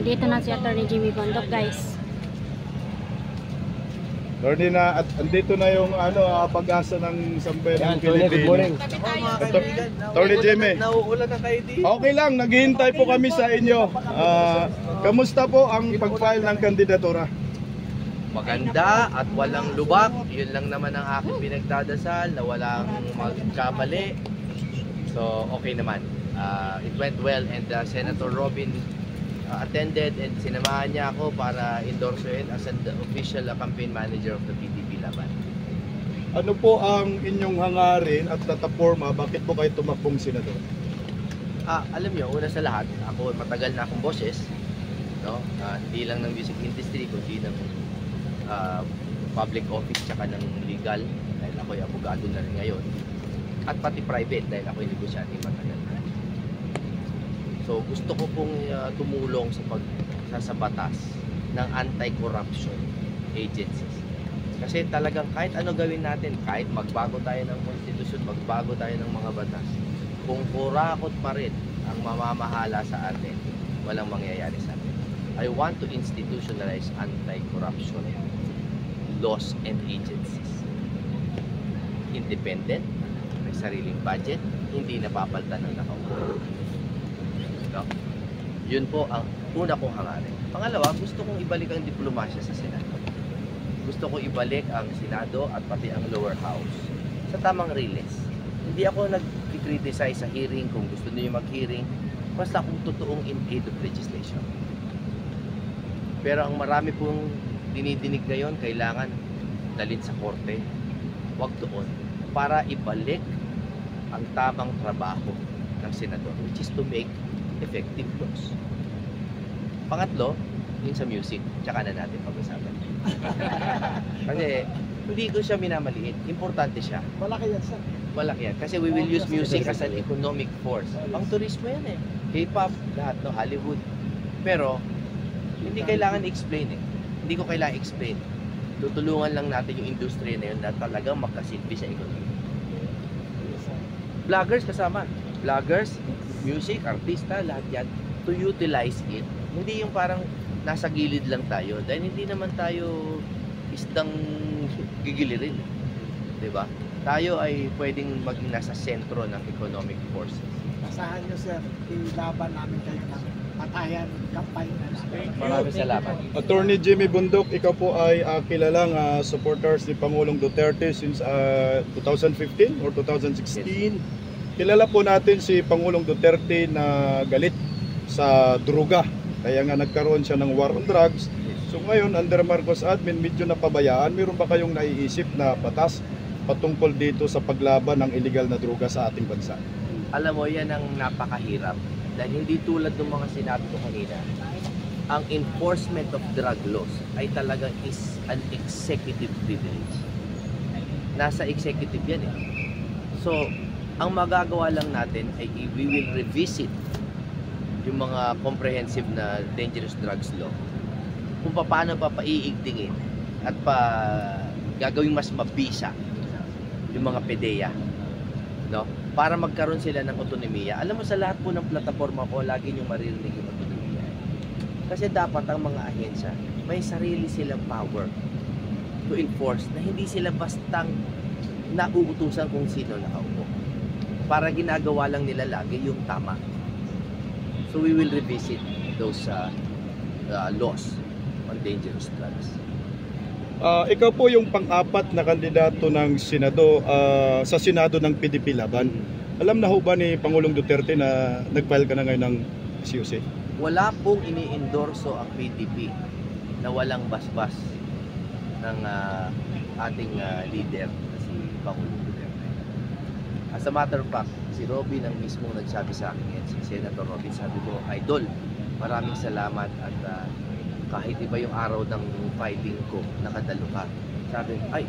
Dito na si Attorney Jimmy Bondok, guys. Attorney na, at andito na yung pag-asa ng sambayan ng Pilipino. Attorney Jimmy. Nauulan na kayo di. Okay lang, naghihintay po kami sa inyo. Kamusta po ang pag-file ng kandidatura? Maganda at walang lubak. Yun lang naman ang aking pinagdadasal, na walang magkamali. So okay naman. It went well, and Senator Robin attended and sinamahan niya ako para endorsoin as an official campaign manager of the PDP Laban. Ano po ang inyong hangarin at plataforma? Bakit po kayo tumakbong senador? Alam niyo, una sa lahat, ako matagal na akong boses, no? Hindi lang ng music industry, kundi ng public office tsaka ng legal, dahil ako'y abogado na rin ngayon, at pati private dahil ako'y negosyante matagal na. So gusto ko pong tumulong sa batas ng anti-corruption agencies. Kasi talagang kahit ano gawin natin, kahit magbago tayo ng konstitusyon, magbago tayo ng mga batas, kung kurakot pa rin ang mamamahala sa atin, walang mangyayari sa atin. I want to institutionalize anti-corruption laws and agencies. Independent, may sariling budget, hindi napapalitan ng nakaupo. No? Yun po ang una kong hangarin. Pangalawa, gusto kong ibalik ang diplomasya sa Senado. Gusto kong ibalik ang Senado at pati ang lower house sa tamang riles. Hindi ako nag-criticize sa hearing kung gusto niyo mag-hearing, basta kung totoong in aid of legislation. Pero ang marami pong dinidinig ngayon, kailangan dalhin sa korte, wag doon, para ibalik ang tamang trabaho ng senador, which is to make effective laws. Pangatlo, yun sa music, tsaka na natin pag-usapan. Kasi hindi ko siya minamaliit, importante siya. Malaki yan, sir. Malaki yan, kasi we will use music as an economic force. Pang turismo yan eh, K-pop, lahat, no, Hollywood. Pero hindi kailangan i-explain eh. Hindi ko kailangan explain. Tutulungan lang natin yung industriya na yun na talagang makasilbi sa ekonomiya. Vloggers kasama. Vloggers, music, artista, lahat yan. To utilize it. Hindi yung parang nasa gilid lang tayo. Dahil hindi naman tayo isdang gigilirin. Diba? Tayo ay pwedeng maging nasa sentro ng economic forces. Asahan nyo, sir, ilaban namin kayo ng patayan, kampanya. Maraming salamat. Attorney Jimmy Bondok, ikaw po ay kilalang supporters ni Pangulong Duterte since 2015 or 2016. Kilala po natin si Pangulong Duterte na galit sa droga. Kaya nga nagkaroon siya ng war on drugs. So ngayon, under Marcos admin, medyo napabayaan. Meron ba kayong naiisip na batas patungkol dito sa paglaban ng illegal na droga sa ating bansa? Alam mo, yan ang napakahirap. Dahil hindi tulad ng mga sinabi ko kanina, ang enforcement of drug laws ay talagang is an executive privilege. Nasa executive yan eh. So, ang magagawa lang natin ay we will revisit yung mga comprehensive na dangerous drugs law kung paano pa paiigtingin at gagawing mas mabisa yung mga PDEA, no? Para magkaroon sila ng otonomiya. Alam mo, sa lahat po ng plataforma ko, lagi nyo maririnig yung otonomiya. Kasi dapat ang mga ahensya may sarili silang power to enforce, na hindi sila bastang nauutusan kung sino nakaupo. Para ginagawa lang nila lagi yung tama. So we will revisit those laws on dangerous drugs. Ikaw po yung pang-apat na kandidato ng Senado sa Senado ng PDP Laban. Alam na ho ba ni Pangulong Duterte na nag-file ka na ngayon ng COC? Wala pong ini-endorso ang PDP na walang basbas ng ating leader na si Pangulong Duterte. As a matter of fact, si Robin ang mismo nagsabi sa akin, si Senator Robin, sabi ko, Idol, maraming salamat at kahit iba yung araw ng fighting ko, nakadalo ka. Sabi, ay,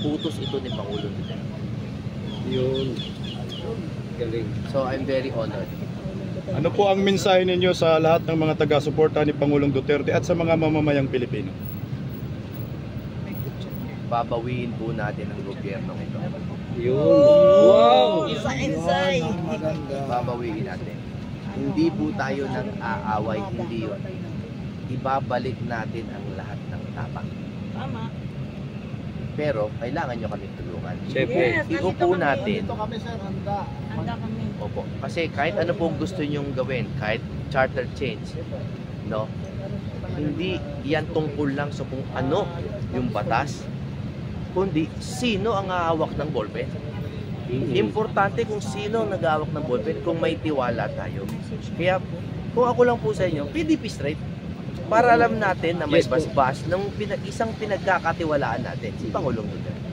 utos ito ni Pangulong Duterte. Yun. Galing. So I'm very honored. Ano po ang mensahe ninyo sa lahat ng mga taga-suporta ni Pangulong Duterte at sa mga mamamayang Pilipino? Babawiin po natin ang gobyerno ito. Yun. Wow! Insay! Babawiin natin. Hindi po tayo nang aaway, hindi yun. Ibabalik natin ang lahat ng tama. Tama. Pero kailangan nyo kami tulungan. Siyempre. Iupo natin. Dito kami sir, handa. Handa kami. Opo. Kasi kahit ano pong gusto nyong gawin, kahit charter change, no? Hindi yan tungkol lang sa kung ano yung batas, kundi sino ang hahawak ng ballpen. Importante kung sino ang nag-hawak ng ballpen, kung may tiwala tayo. Kaya kung ako lang po sa inyo, PDP straight. Para alam natin na may Yes po. basbas ng isang pinagkakatiwalaan natin, si Pangulong Duterte.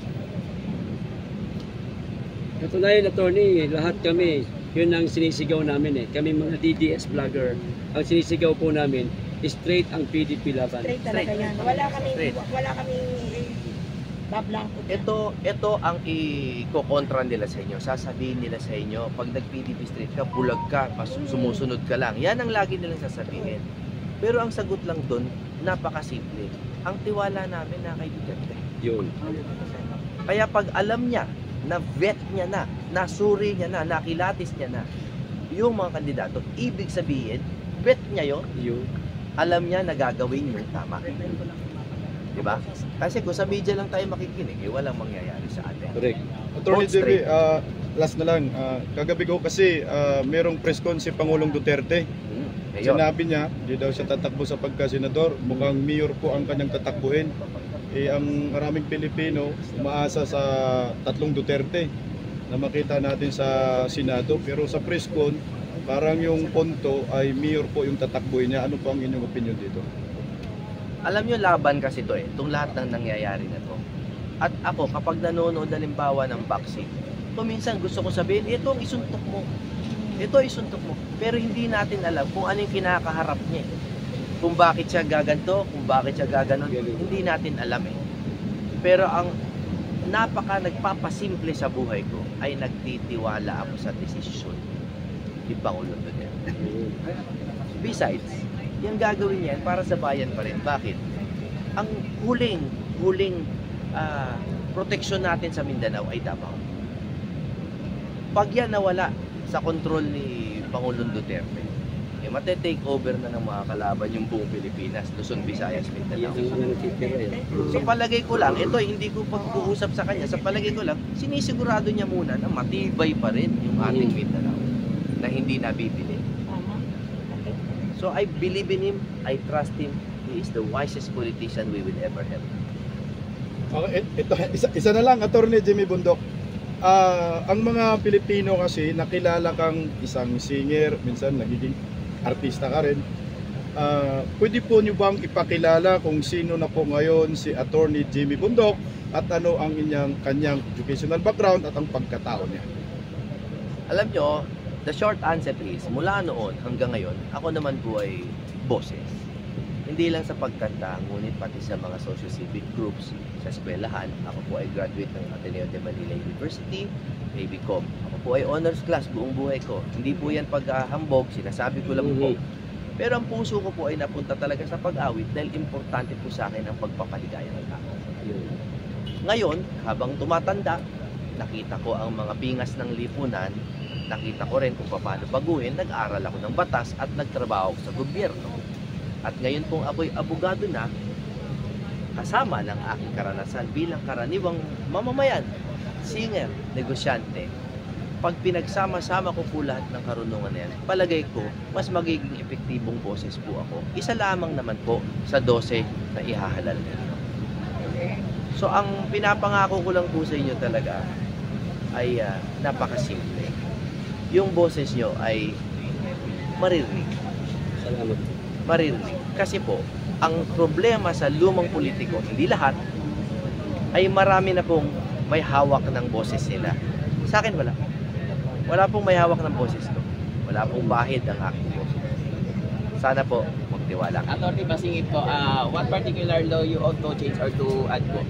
Katunayan, attorney, lahat kami, yun ang sinisigaw namin eh. Kami mga DDS vlogger, ang sinisigaw po namin, straight ang PDP laban. Straight talaga Straight. yan. Straight. Wala kaming bablanko. Ito ang i-kontra nila sa inyo. Sasabihin nila sa inyo, pag nag-PDP straight ka, bulag ka, sumusunod ka lang. Yan ang lagi nilang sasabihin. Pero ang sagot lang doon, napakasimple. Ang tiwala namin na kay Duterte. Yun. Kaya pag alam niya, na vet niya na, nasuri niya na, nakilatis niya na, yung mga kandidato, ibig sabihin, vet niya yun, Yun. alam niya na gagawin yung tama. Diba? Kasi kung sa media lang tayo makikinig, walang mangyayari sa atin. Correct. Attorney Vote straight. JB, last na lang. Kagabi ko kasi merong press con si Pangulong Duterte. Ngayon, Sinabi niya, hindi daw siya tatakbo sa pagka-senador. Mukhang mayor po ang kanyang tatakbuhin. Ang maraming Pilipino umaasa sa tatlong Duterte na makita natin sa Senado. Pero sa press con, parang yung punto ay mayor po yung tatakbuhin niya. Ano po ang inyong opinion dito? alam nyo, laban kasi to eh. Itong lahat ng nangyayari na to. At ako, kapag nanonood halimbawa ng boxing, minsan gusto ko sabihin, ito ang isuntok mo. Ito ang isuntok mo. Pero hindi natin alam kung ano yung kinakaharap niya. Kung bakit siya gaganto, kung bakit siya gaganon, hindi natin alam eh. Pero ang nagpapasimple sa buhay ko ay nagtitiwala ako sa desisyon ni Pangulong Duterte. Besides, yung gagawin niyan para sa bayan pa rin. Bakit? Ang huling proteksyon natin sa Mindanao ay Davao. Pag yan nawala sa kontrol ni Pangulong Duterte, mate-take over na ng mga kalaban yung buong Pilipinas, Luzon, Visayas, Mindanao. So palagay ko lang, ito hindi ko pag-uusap sa kanya, sa palagay ko lang, sinisigurado niya muna na matibay pa rin yung ating Mindanao na hindi nabibili. So I believe in him, I trust him, he is the wisest politician we will ever have. Okay, ito, isa na lang, Attorney Jimmy Bundok. Ang mga Pilipino kasi nakilala kang isang singer, minsan nagiging artista ka rin. Pwede po nyo bang ipakilala kung sino na po ngayon si Attorney Jimmy Bundok at ano ang kanyang educational background at ang pagkatao niya? Alam nyo, the short answer is, mula noon hanggang ngayon, ako naman po ay boses. Hindi lang sa pagkanta, ngunit pati sa mga social civic groups, sa eskwelahan. Ako po ay graduate ng Ateneo de Manila University, ABCom. Ako po ay honors class buong buhay ko. Hindi po yan paghahambog, sinasabi ko lang po. Pero ang puso ko po ay napunta talaga sa pag-awit dahil importante po sa akin ang pagpapaligaya ng tao. Ngayon, habang tumatanda, nakita ko ang mga pingas ng lipunan, nakita ko rin kung paano baguhin, nag-aral ako ng batas at nagtrabaho sa gobyerno. At ngayon kung ako'y abogado na, kasama ng aking karanasan bilang karaniwang mamamayan, singer, negosyante, pag pinagsama-sama ko po lahat ng karunungan na yan, palagay ko, mas magiging epektibong boses po ako. Isa lamang naman po sa 12 na ihahalal nito. So ang pinapangako ko lang po sa inyo talaga ay napakasimple. Yung boses nyo ay maririnig. Salamat. Maririnig. Kasi po, ang problema sa lumang politiko, hindi lahat, ay marami na pong may hawak ng boses nila. Sa akin wala. Wala pong may hawak ng boses ko. Wala pong bahid ang aking boses. Sana po, magtiwala. Attorney, masingit ko, what particular law you ought to change or to add po?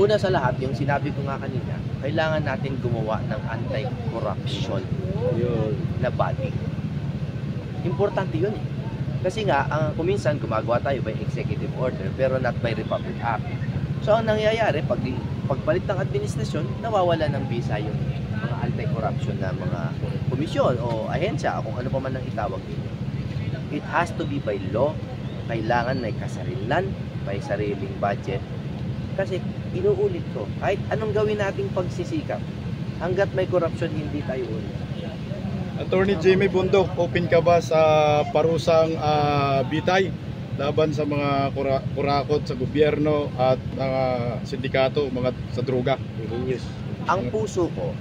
Una sa lahat, yung sinabi ko nga kanina, kailangan natin gumawa ng anti-corruption na body. Importante yun eh. Kasi nga, kuminsan gumagawa tayo by executive order pero not by Republic Act. So ang nangyayari, pagpalit ng administrasyon, nawawala ng bisa yung mga anti-corruption na mga komisyon o ahensya, kung ano pa man ang itawag ninyo. It has to be by law. Kailangan may kasarilan, may sariling budget. Kasi inuulit ko, kahit anong gawin nating pagsisikap, hanggat may corruption, hindi tayo ulit. Attorney Jimmy Bundok, open ka ba sa parusang bitay laban sa mga kurakot sa gobyerno at mga sindikato, mga sa droga? Ang puso ko,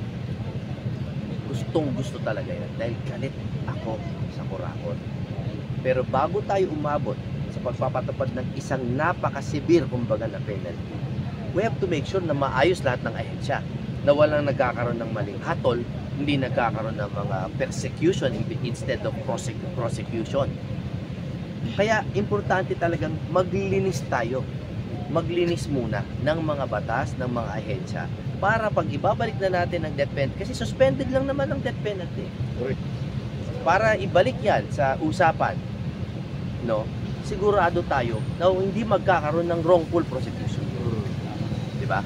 gustong-gusto talaga yan dahil galit ako sa kurakot. Pero bago tayo umabot sa pagpapatupad ng isang napakasibir, kumbaga, na penalty, we have to make sure na maayos lahat ng ahensya, na walang nagkakaroon ng maling hatol, hindi nagkakaroon ng mga persecution instead of prosecution. Kaya importante talagang maglinis tayo. Maglinis muna ng mga batas, ng mga ahensya, para pag ibabalik na natin ang death penalty, kasi suspended lang naman ang death penalty. Correct. Para ibalik yan sa usapan, no? Sigurado tayo na hindi magkakaroon ng wrongful prosecution. Di ba?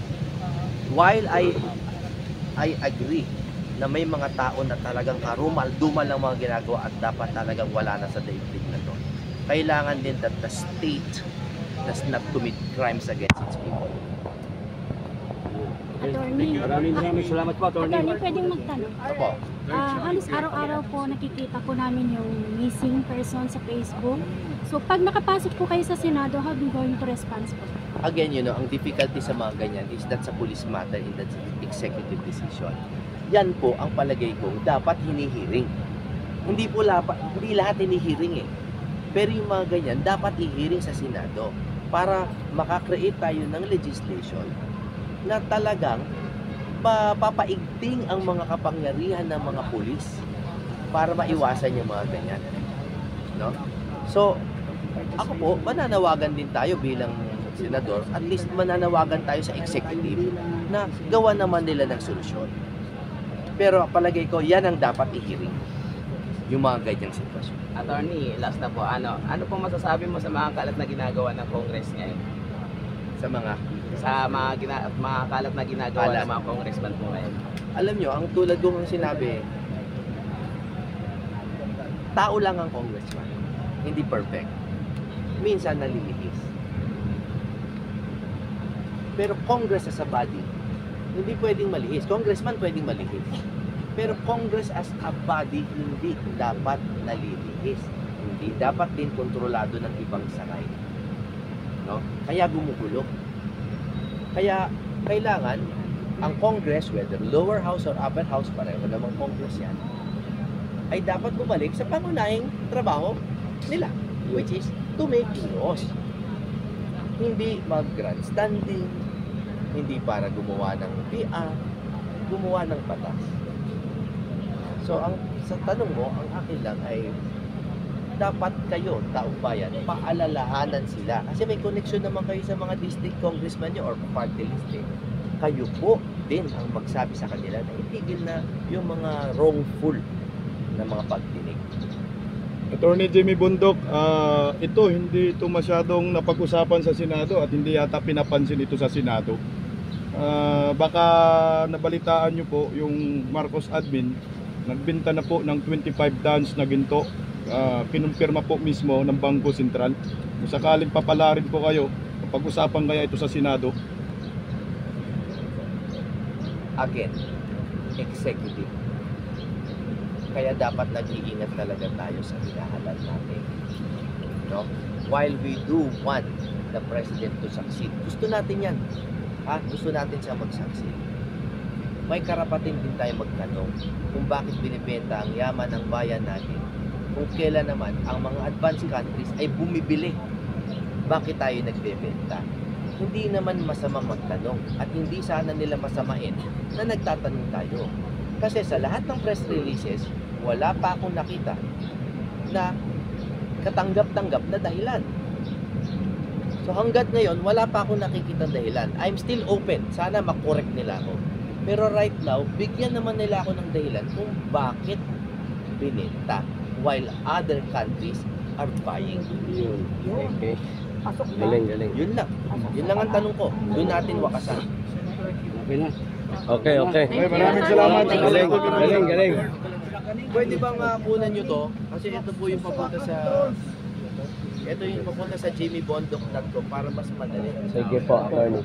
While I agree na may mga tao na talagang karumal-dumal ang mga ginagawa at dapat talagang wala na sa daigdig na to, kailangan din that the state does not commit crimes against its people. Attorney. Maraming salamat po, Attorney. Attorney, pwedeng magtanong. Opo. Halos araw-araw po nakikita po namin yung missing person sa Facebook. So pag nakapasok po kayo sa Senado, how do you going to respond po? Again, ang difficulty sa mga ganyan is that's a police matter in that executive decision. Yan po ang palagay kong dapat hinihiring. Hindi lahat hinihiring eh. Pero yung mga ganyan, dapat ihiring sa Senado para makakreate tayo ng legislation na talagang papaigting ang mga kapangyarihan ng mga pulis para maiwasan yung mga ganyan. No? So, ako po, mananawagan din tayo bilang senador, at least mananawagan tayo sa executive na gawa naman nila ng solusyon. Pero palagay ko, yan ang dapat ihiring, yung mga ganyang sitwasyon. Attorney, last na po, ano po masasabi mo sa mga kalat na ginagawa ng Congress ngayon? Sa mga Mga kalat na ginagawa Kalat. ng mga congressman po ngayon. alam nyo, ang tulad kong sinabi, tao lang ang congressman. Hindi perfect. Minsan nalilihis. Pero Congress as a body, hindi pwedeng malihis. Congressman pwedeng malihis. Pero Congress as a body, hindi dapat nalilihis. Hindi dapat din kontrolado ng ibang sangay. No? Kaya gumugulo. Kaya kailangan ang Congress, whether lower house or upper house, pareho namang Congress yan, ay dapat bumalik sa pangunahing trabaho nila, which is to make laws. Hindi mag-grandstanding, hindi para gumawa ng PR, gumawa ng batas. So, sa tanong mo, ang akin lang ay dapat kayo, taong bayan, paalalahanan sila. Kasi may connection naman kayo sa mga district congressman nyo or party list eh. Kayo po din ang magsabi sa kanila na itigil na yung mga wrongful na mga pagdinig. Attorney Jimmy Bundok, hindi ito masyadong napag-usapan sa Senado at hindi yata pinapansin ito sa Senado. Baka nabalitaan nyo po yung Marcos admin, nagbenta na po ng 25 tons na ginto. Kinumpirma po mismo ng Bangko Sentral. Kung sakaling papalarin po kayo, pag-usapan kaya ito sa Senado? Again, executive. Kaya dapat nag-iingat talaga tayo sa hinahalal natin. No? While we do want the President to succeed, gusto natin yan. Gusto natin siya mag-succeed. May karapatan din tayo magtanong kung bakit binibenta ang yaman ng bayan natin, kung kailan naman ang mga advanced countries ay bumibili. Bakit tayo nagbebenta? Hindi naman masamang magtanong at hindi sana nila masamain na nagtatanong tayo. Kasi sa lahat ng press releases, wala pa akong nakita na katanggap-tanggap na dahilan. So hanggat ngayon, wala pa akong nakikita dahilan. I'm still open. Sana makorek nila ako. Pero right now, bigyan naman nila ako ng dahilan kung bakit binenta while other countries are buying. Yun. Okay. Pasok na. Galing. Yun lang. Yun lang ang tanong ko. Doon natin wakasan. Okay na. Okay. Okay, maraming salamat. Galing. Pwede bang kunan nyo to? Kasi ito po yung papunta sa jimmybondok.com para mas madali. Sige po, attorney.